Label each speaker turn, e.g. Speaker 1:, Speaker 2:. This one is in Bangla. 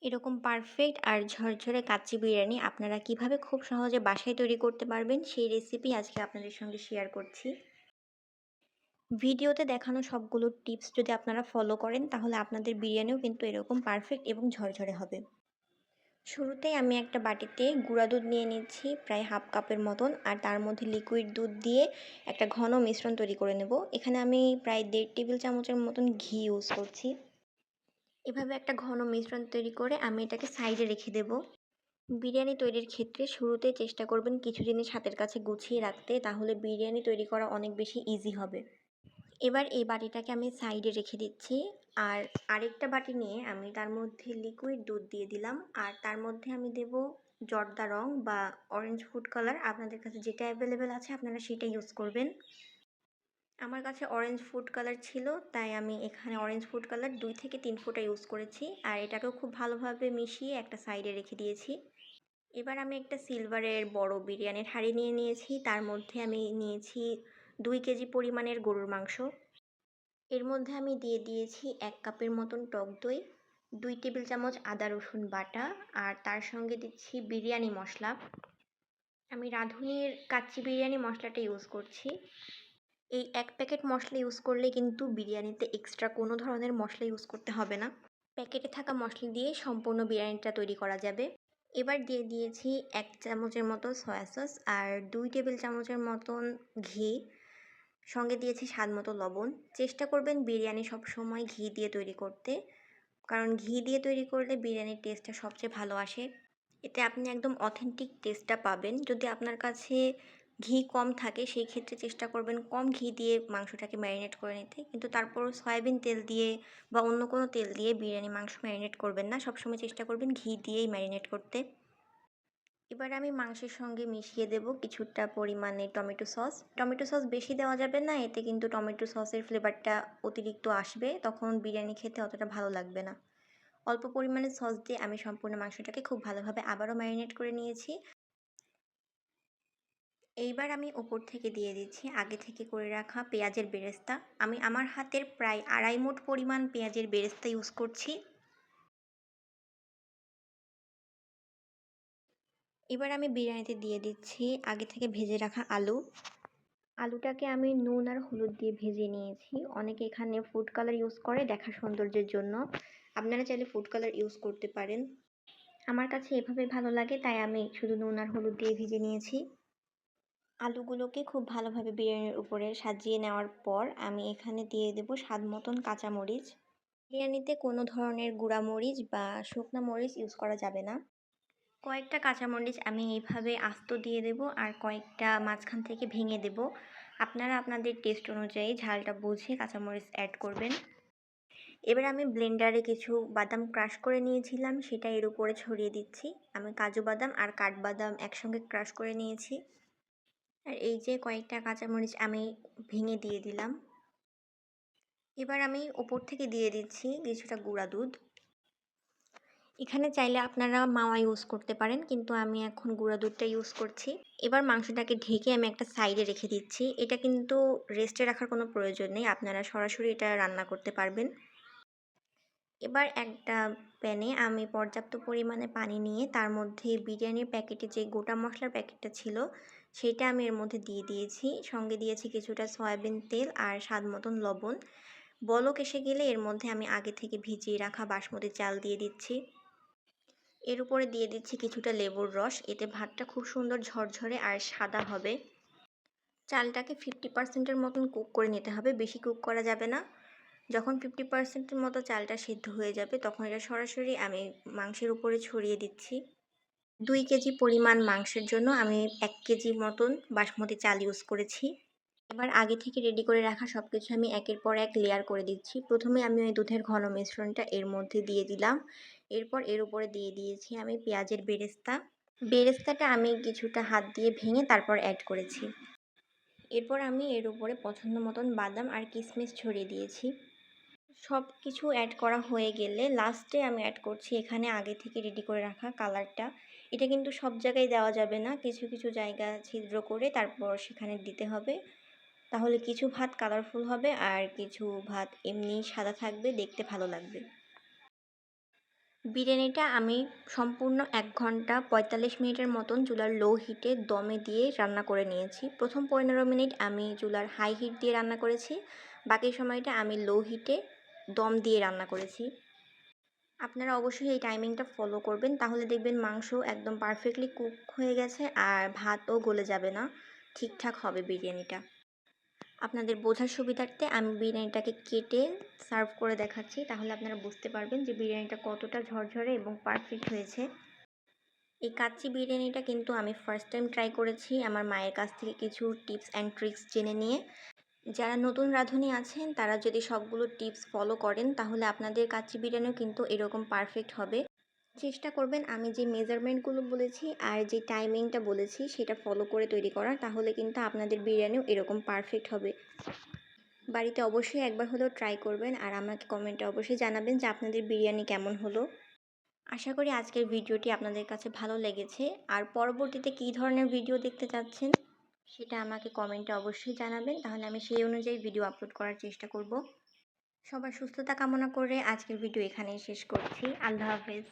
Speaker 1: এরকম পারফেক্ট আর ঝরঝরে কাচ্চি বিরিয়ানি আপনারা কিভাবে খুব সহজে বাসায় তৈরি করতে পারবেন সেই রেসিপি আজকে আপনাদের সঙ্গে শেয়ার করছি। ভিডিওতে দেখানো সবগুলো টিপস যদি আপনারা ফলো করেন তাহলে আপনাদের বিরিয়ানিও কিন্তু এরকম পারফেক্ট এবং ঝরঝরে হবে। শুরুতেই আমি একটা বাটিতে গুঁড়া দুধ নিয়ে নিচ্ছি প্রায় হাফ কাপের মতন, আর তার মধ্যে লিকুইড দুধ দিয়ে একটা ঘন মিশ্রণ তৈরি করে নেব। এখানে আমি প্রায় 1.5 টেবিল চামচের মতন ঘি ইউজ করছি। এভাবে একটা ঘন মিশ্রণ তৈরি করে আমি এটাকে সাইডে রেখে দেব। বিরিয়ানি তৈরির ক্ষেত্রে শুরুতেই চেষ্টা করবেন কিছু জিনিস হাতের কাছে গুছিয়ে রাখতে, তাহলে বিরিয়ানি তৈরি করা অনেক বেশি ইজি হবে। এবার এই বাটিটাকে আমি সাইডে রেখে দিচ্ছি, আর আরেকটা বাটি নিয়ে আমি তার মধ্যে লিকুইড দুধ দিয়ে দিলাম, আর তার মধ্যে আমি দেব জর্দা রং বা অরেঞ্জ ফুড কালার। আপনাদের কাছে যেটা অ্যাভেলেবেল আছে আপনারা সেটা ইউজ করবেন। আমার কাছে অরেঞ্জ ফুড কালার ছিল, তাই আমি এখানে অরেঞ্জ ফুড কালার 2 থেকে 3 ফোঁটা ইউজ করেছি, আর এটাকেও খুব ভালোভাবে মিশিয়ে একটা সাইডে রেখে দিয়েছি। এবার আমি একটা সিলভারের বড় বিরিয়ানির হাঁড়ি নিয়ে নিয়েছি, তার মধ্যে আমি নিয়েছি 2 কেজি পরিমাণের গরুর মাংস। এর মধ্যে আমি দিয়ে দিয়েছি 1 কাপের মতন টক দই, 2 টেবিল চামচ আদা রসুন বাটা, আর তার সঙ্গে দিচ্ছি বিরিয়ানি মশলা। আমি রাঁধুনির কাচ্চি বিরিয়ানি মশলাটা ইউজ করছি। এই 1 প্যাকেট মশলা ইউজ করলে কিন্তু বিরিয়ানিতে এক্সট্রা কোনো ধরনের মশলা ইউজ করতে হবে না। প্যাকেটে থাকা মশলা দিয়ে সম্পূর্ণ বিরিয়ানিটা তৈরি করা যাবে। এবার দিয়ে দিয়েছি 1 চামচের মতো সয়া সস আর 2 টেবিল চামচের মতন ঘি। সঙ্গে দিয়েছি স্বাদ মতো লবণ। চেষ্টা করবেন বিরিয়ানি সবসময় ঘি দিয়ে তৈরি করতে, কারণ ঘি দিয়ে তৈরি করলে বিরিয়ানির টেস্টটা সবচেয়ে ভালো আসে। এতে আপনি একদম অথেন্টিক টেস্টটা পাবেন। যদি আপনার কাছে ঘি কম থাকে সেই ক্ষেত্রে চেষ্টা করবেন কম ঘি দিয়ে মাংসটাকে ম্যারিনেট করে নিতে, কিন্তু তারপরও সয়াবিন তেল দিয়ে বা অন্য কোনো তেল দিয়ে বিরিয়ানি মাংস ম্যারিনেট করবেন না, সবসময় চেষ্টা করবেন ঘি দিয়েই ম্যারিনেট করতে। এবার আমি মাংসের সঙ্গে মিশিয়ে দেব কিছুটা পরিমাণে টমেটো সস। টমেটো সস বেশি দেওয়া যাবে না, এতে কিন্তু টমেটো সসের ফ্লেভারটা অতিরিক্ত আসবে, তখন বিরিয়ানি খেতে অতটা ভালো লাগবে না। অল্প পরিমাণে সস দিয়ে আমি সম্পূর্ণ মাংসটাকে খুব ভালোভাবে আবারও ম্যারিনেট করে নিয়েছি। এইবার আমি ওপর থেকে দিয়ে দিচ্ছি আগে থেকে করে রাখা পেঁয়াজের বেরেস্তা। আমি আমার হাতের প্রায় 2.5 মুঠ পরিমাণ পেঁয়াজের বেরেস্তা ইউজ করছি। এবার আমি বিরিয়ানিতে দিয়ে দিচ্ছি আগে থেকে ভেজে রাখা আলু। আলুটাকে আমি নুন আর হলুদ দিয়ে ভেজে নিয়েছি। অনেকে এখানে ফুড কালার ইউজ করে দেখার সৌন্দর্যের জন্য। আপনারা চাইলে ফুড কালার ইউজ করতে পারেন। আমার কাছে এভাবে ভালো লাগে, তাই আমি শুধু নুন আর হলুদ দিয়ে ভেজে নিয়েছি। আলুগুলোকে খুব ভালোভাবে বিরিয়ানির উপরে সাজিয়ে নেওয়ার পর আমি এখানে দিয়ে দেব স্বাদ মতন কাঁচামরিচ। বিরিয়ানিতে কোনো ধরনের গুঁড়া মরিচ বা শুকনা মরিচ ইউজ করা যাবে না। কয়েকটা কাঁচামরিচ আমি এইভাবে আস্ত দিয়ে দেব, আর কয়েকটা মাঝখান থেকে ভেঙে দেব। আপনারা আপনাদের টেস্ট অনুযায়ী ঝালটা বুঝে কাঁচামরিচ অ্যাড করবেন। এবার আমি ব্লেন্ডারে কিছু বাদাম ক্রাশ করে নিয়েছিলাম, সেটা এর উপরে ছড়িয়ে দিচ্ছি। আমি কাজু বাদাম আর কাঠবাদাম একসঙ্গে ক্রাশ করে নিয়েছি। আর এই যে কয়েকটা কাঁচামরিচ আমি ভেঙে দিয়ে দিলাম। এবার আমি ওপর থেকে দিয়ে দিচ্ছি কিছুটা গুঁড়া দুধ। এখানে চাইলে আপনারা মাওয়া ইউজ করতে পারেন, কিন্তু আমি এখন গুঁড়া দুধটা ইউজ করছি। এবার মাংসটাকে ঢেকে আমি একটা সাইডে রেখে দিচ্ছি। এটা কিন্তু রেস্টে রাখার কোনো প্রয়োজন নেই, আপনারা সরাসরি এটা রান্না করতে পারবেন। এবার একটা প্যানে আমি পর্যাপ্ত পরিমাণে পানি নিয়ে তার মধ্যে বিরিয়ানির প্যাকেটে যে গোটা মশলার প্যাকেটটা ছিল সেটা আমি এর মধ্যে দিয়ে দিয়েছি। সঙ্গে দিয়েছি কিছুটা সয়াবিন তেল আর স্বাদ মতন লবণ। বলক এসে গেলে এর মধ্যে আমি আগে থেকে ভিজিয়ে রাখা বাসমতি চাল দিয়ে দিচ্ছি। এর উপরে দিয়ে দিচ্ছি কিছুটা লেবুর রস। এতে ভাতটা খুব সুন্দর ঝরঝরে আর সাদা হবে। চালটাকে 50% মতন কুক করে নিতে হবে, বেশি কুক করা যাবে না। যখন 50% মতো চালটা সিদ্ধ হয়ে যাবে তখন এটা সরাসরি আমি মাংসের উপরে ছড়িয়ে দিচ্ছি। 2 কেজি পরিমাণ মাংসের জন্য আমি 1 কেজি মতন বাসমতি চাল ইউজ করেছি। এবার আগে থেকে রেডি করে রাখা সব কিছু আমি একের পর এক লেয়ার করে দিচ্ছি। প্রথমে আমি ওই দুধের ঘন মিশ্রণটা এর মধ্যে দিয়ে দিলাম। এরপর এর উপরে দিয়ে দিয়েছি আমি পেঁয়াজের বেরেস্তা। বেরেস্তাটা আমি কিছুটা হাত দিয়ে ভেঙে তারপর অ্যাড করেছি। এরপর আমি এর উপরে পছন্দ মতন বাদাম আর কিশমিশ ছড়িয়ে দিয়েছি। সব কিছু অ্যাড করা হয়ে গেলে লাস্টে আমি অ্যাড করছি এখানে আগে থেকে রেডি করে রাখা কালারটা। এটা কিন্তু সব জায়গায় দেওয়া যাবে না, কিছু কিছু জায়গা ছিদ্র করে তারপর সেখানে দিতে হবে। তাহলে কিছু ভাত কালারফুল হবে আর কিছু ভাত এমনি সাদা থাকবে, দেখতে ভালো লাগবে। বিরিয়ানিটা আমি সম্পূর্ণ ১ ঘন্টা ৪৫ মিনিটের মতন চুলার লো হিটে দমে দিয়ে রান্না করে নিয়েছি। প্রথম ১৫ মিনিট আমি চুলার হাই হিট দিয়ে রান্না করেছি। বাকি সময়টা আমি লো হিটে দম দিয়ে রান্না করেছি। আপনারা অবশ্যই এই টাইমিংটা ফলো করবেন, তাহলে দেখবেন মাংস একদম পারফেক্টলি কুক হয়ে গেছে আর ভাতও গলে যাবে না, ঠিকঠাক হবে বিরিয়ানিটা। আপনাদের বোঝার সুবিধার্থে আমি বিরিয়ানিটাকে কেটে সার্ভ করে দেখাচ্ছি, তাহলে আপনারা বুঝতে পারবেন যে বিরিয়ানিটা কতটা ঝরঝরে এবং পারফেক্ট হয়েছে। এই কাচ্চি বিরিয়ানিটা কিন্তু আমি ফার্স্ট টাইম ট্রাই করেছি আমার মায়ের কাছ থেকে কিছু টিপস অ্যান্ড ট্রিক্স জেনে নিয়ে। যারা নতুন রাঁধুনি আছেন তারা যদি সবগুলো টিপস ফলো করেন তাহলে আপনাদের কাচ্চি বিরিয়ানিও কিন্তু এরকম পারফেক্ট হবে। চেষ্টা করবেন আমি যে মেজারমেন্টগুলো বলেছি আর যে টাইমিংটা বলেছি সেটা ফলো করে তৈরি করা, তাহলে কিন্তু আপনাদের বিরিয়ানিও এরকম পারফেক্ট হবে। বাড়িতে অবশ্যই একবার হলেও ট্রাই করবেন আর আমাকে কমেন্টে অবশ্যই জানাবেন যে আপনাদের বিরিয়ানি কেমন হলো। আশা করি আজকের ভিডিওটি আপনাদের কাছে ভালো লেগেছে। আর পরবর্তীতে কী ধরনের ভিডিও দেখতে চাচ্ছেন সেটা আমাকে কমেন্টে অবশ্যই জানাবেন, তাহলে আমি সেই অনুযায়ী ভিডিও আপলোড করার চেষ্টা করব। সবার সুস্থতা কামনা করে আজকের ভিডিও এখানেই শেষ করছি। আল্লাহ হাফেজ।